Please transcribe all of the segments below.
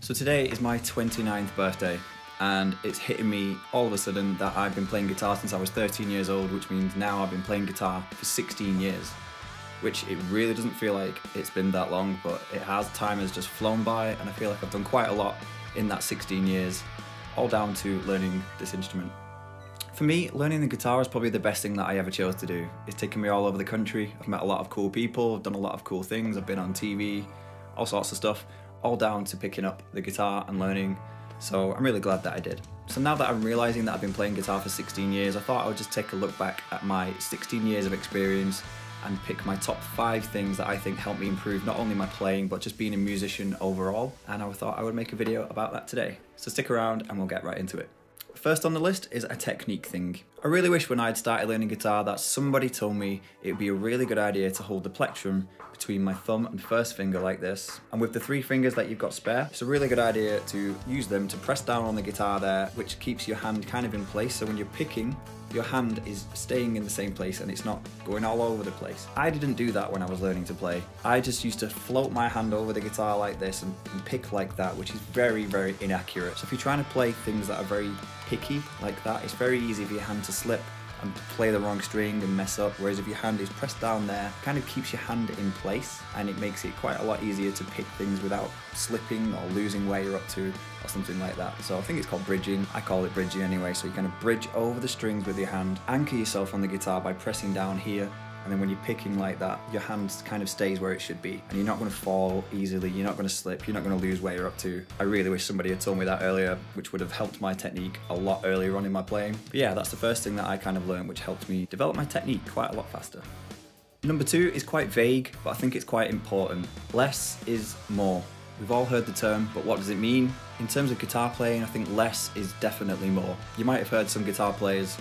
So today is my 29th birthday, and it's hitting me all of a sudden that I've been playing guitar since I was 13 years old, which means now I've been playing guitar for 16 years. Which it really doesn't feel like it's been that long, but it has. Time has just flown by, and I feel like I've done quite a lot in that 16 years, all down to learning this instrument. For me, learning the guitar is probably the best thing that I ever chose to do. It's taken me all over the country. I've met a lot of cool people, I've done a lot of cool things, I've been on TV, all sorts of stuff, all down to picking up the guitar and learning. So I'm really glad that I did. So now that I'm realizing that I've been playing guitar for 16 years, I thought I would just take a look back at my 16 years of experience and pick my top 5 things that I think helped me improve not only my playing, but just being a musician overall. And I thought I would make a video about that today. So stick around and we'll get right into it. First on the list is a technique thing. I really wish when I'd started learning guitar that somebody told me it would be a really good idea to hold the plectrum between my thumb and first finger like this. And with the 3 fingers that you've got spare, it's a really good idea to use them to press down on the guitar there, which keeps your hand kind of in place. So when you're picking, your hand is staying in the same place and it's not going all over the place. I didn't do that when I was learning to play. I just used to float my hand over the guitar like this and pick like that, which is very, very inaccurate. So if you're trying to play things that are very picky like that, it's very easy for your hand to slip and play the wrong string and mess up, whereas if your hand is pressed down there, it kind of keeps your hand in place and it makes it quite a lot easier to pick things without slipping or losing where you're up to or something like that. So I think it's called bridging. I call it bridging anyway. So you kind of bridge over the strings with your hand, anchor yourself on the guitar by pressing down here, and then when you're picking like that, your hand kind of stays where it should be and you're not going to fall easily, you're not going to slip, you're not going to lose where you're up to. I really wish somebody had told me that earlier, which would have helped my technique a lot earlier on in my playing. But yeah, that's the first thing that I kind of learned, which helped me develop my technique quite a lot faster. Number 2 is quite vague, but I think it's quite important. Less is more. We've all heard the term, but what does it mean? In terms of guitar playing, I think less is definitely more. You might have heard some guitar players,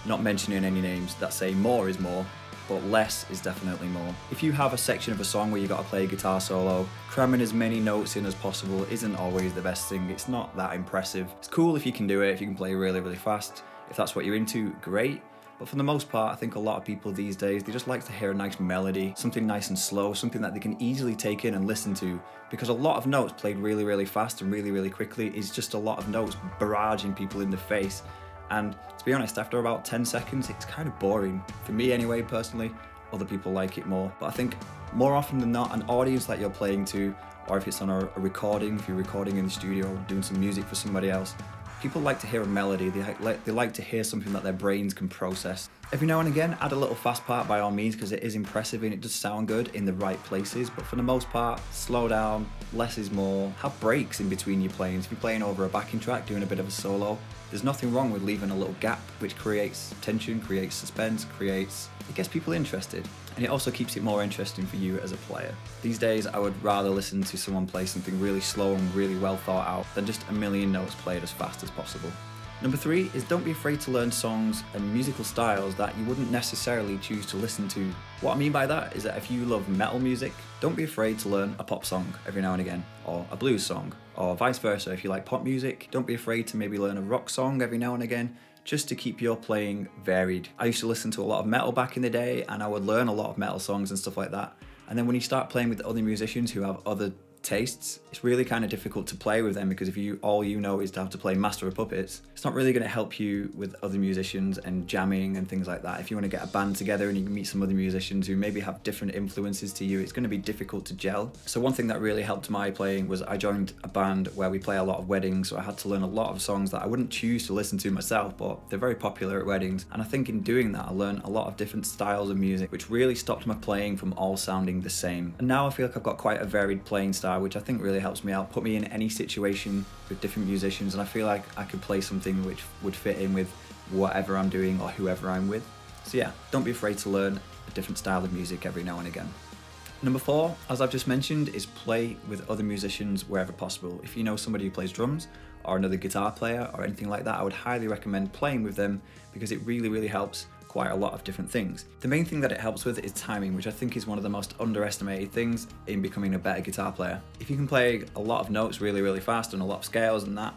not mentioning any names, that say more is more, but less is definitely more. If you have a section of a song where you got to play a guitar solo, cramming as many notes in as possible isn't always the best thing. It's not that impressive. It's cool if you can do it, if you can play really, really fast. If that's what you're into, great. But for the most part, I think a lot of people these days, they just like to hear a nice melody, something nice and slow, something that they can easily take in and listen to. Because a lot of notes played really, really fast and really, really quickly is just a lot of notes barraging people in the face. And to be honest, after about 10 seconds, it's kind of boring. For me anyway, personally, other people like it more. But I think more often than not, an audience that you're playing to, or if it's on a recording, if you're recording in the studio, doing some music for somebody else, people like to hear a melody, they like to hear something that their brains can process. Every now and again, add a little fast part by all means, because it is impressive and it does sound good in the right places, but for the most part, slow down, less is more. Have breaks in between your playings. If you're playing over a backing track, doing a bit of a solo, there's nothing wrong with leaving a little gap, which creates tension, creates suspense, it gets people interested. And it also keeps it more interesting for you as a player. These days, I would rather listen to someone play something really slow and really well thought out than just a million notes played as fast as possible. Number 3 is don't be afraid to learn songs and musical styles that you wouldn't necessarily choose to listen to. What I mean by that is that if you love metal music, don't be afraid to learn a pop song every now and again, or a blues song, or vice versa. If you like pop music, don't be afraid to maybe learn a rock song every now and again, just to keep your playing varied. I used to listen to a lot of metal back in the day, and I would learn a lot of metal songs and stuff like that. And then when you start playing with other musicians who have other tastes, it's really kind of difficult to play with them, because if all you know is to have to play Master of Puppets, it's not really going to help you with other musicians and jamming and things like that. If you want to get a band together and you can meet some other musicians who maybe have different influences to you, it's going to be difficult to gel. So one thing that really helped my playing was I joined a band where we play a lot of weddings, so I had to learn a lot of songs that I wouldn't choose to listen to myself, but they're very popular at weddings. And I think in doing that, I learned a lot of different styles of music, which really stopped my playing from all sounding the same. And now I feel like I've got quite a varied playing style, which I think really helps me out, put me in any situation with different musicians, and I feel like I could play something which would fit in with whatever I'm doing or whoever I'm with. So yeah, don't be afraid to learn a different style of music every now and again. Number 4, as I've just mentioned, is play with other musicians wherever possible. If you know somebody who plays drums or another guitar player or anything like that, I would highly recommend playing with them, because it really, really helps quite a lot of different things. The main thing that it helps with is timing, which I think is one of the most underestimated things in becoming a better guitar player. If you can play a lot of notes really, really fast and a lot of scales and that,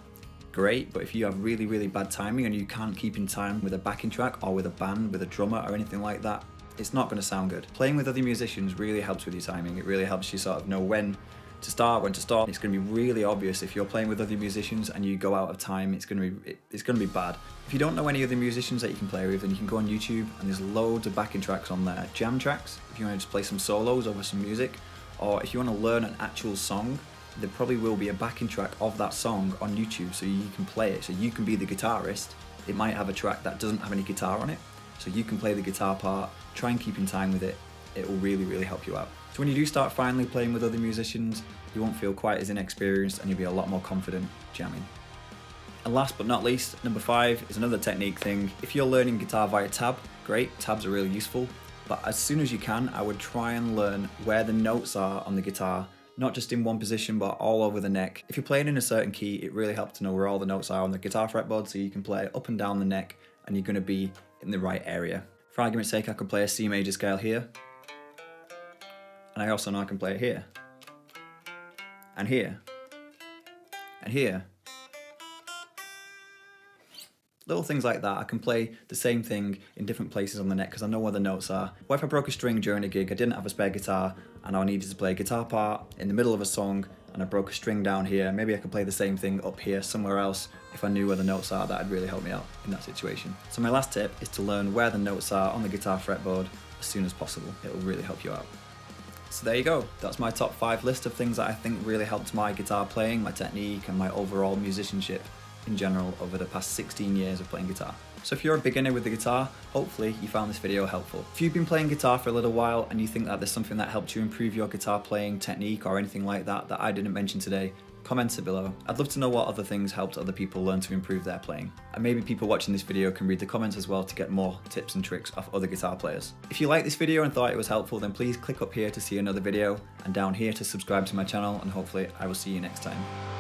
great, but if you have really, really bad timing and you can't keep in time with a backing track or with a band, with a drummer or anything like that, it's not going to sound good. Playing with other musicians really helps with your timing. It really helps you sort of know when to start, when to stop. It's going to be really obvious if you're playing with other musicians and you go out of time. It's going to be bad. If you don't know any other musicians that you can play with, then you can go on YouTube and there's loads of backing tracks on there, jam tracks. If you want to just play some solos over some music, or if you want to learn an actual song, there probably will be a backing track of that song on YouTube, so you can play it. So you can be the guitarist. It might have a track that doesn't have any guitar on it, so you can play the guitar part. Try and keep in time with it. It will really, really help you out. So when you do start finally playing with other musicians, you won't feel quite as inexperienced and you'll be a lot more confident jamming. And last but not least, number 5 is another technique thing. If you're learning guitar via tab, great, tabs are really useful, but as soon as you can, I would try and learn where the notes are on the guitar, not just in one position, but all over the neck. If you're playing in a certain key, it really helps to know where all the notes are on the guitar fretboard, so you can play up and down the neck and you're gonna be in the right area. For argument's sake, I could play a C major scale here, and I also know I can play it here, and here, and here. Little things like that. I can play the same thing in different places on the neck because I know where the notes are. What if I broke a string during a gig, I didn't have a spare guitar, and I needed to play a guitar part in the middle of a song, and I broke a string down here, maybe I could play the same thing up here somewhere else. If I knew where the notes are, that'd really help me out in that situation. So my last tip is to learn where the notes are on the guitar fretboard as soon as possible. It will really help you out. So there you go, that's my top 5 list of things that I think really helped my guitar playing, my technique, and my overall musicianship in general over the past 16 years of playing guitar. So if you're a beginner with the guitar, hopefully you found this video helpful. If you've been playing guitar for a little while and you think that there's something that helped you improve your guitar playing technique or anything like that that I didn't mention today, comment it below. I'd love to know what other things helped other people learn to improve their playing. And maybe people watching this video can read the comments as well to get more tips and tricks off other guitar players. If you liked this video and thought it was helpful, then please click up here to see another video and down here to subscribe to my channel, and hopefully I will see you next time.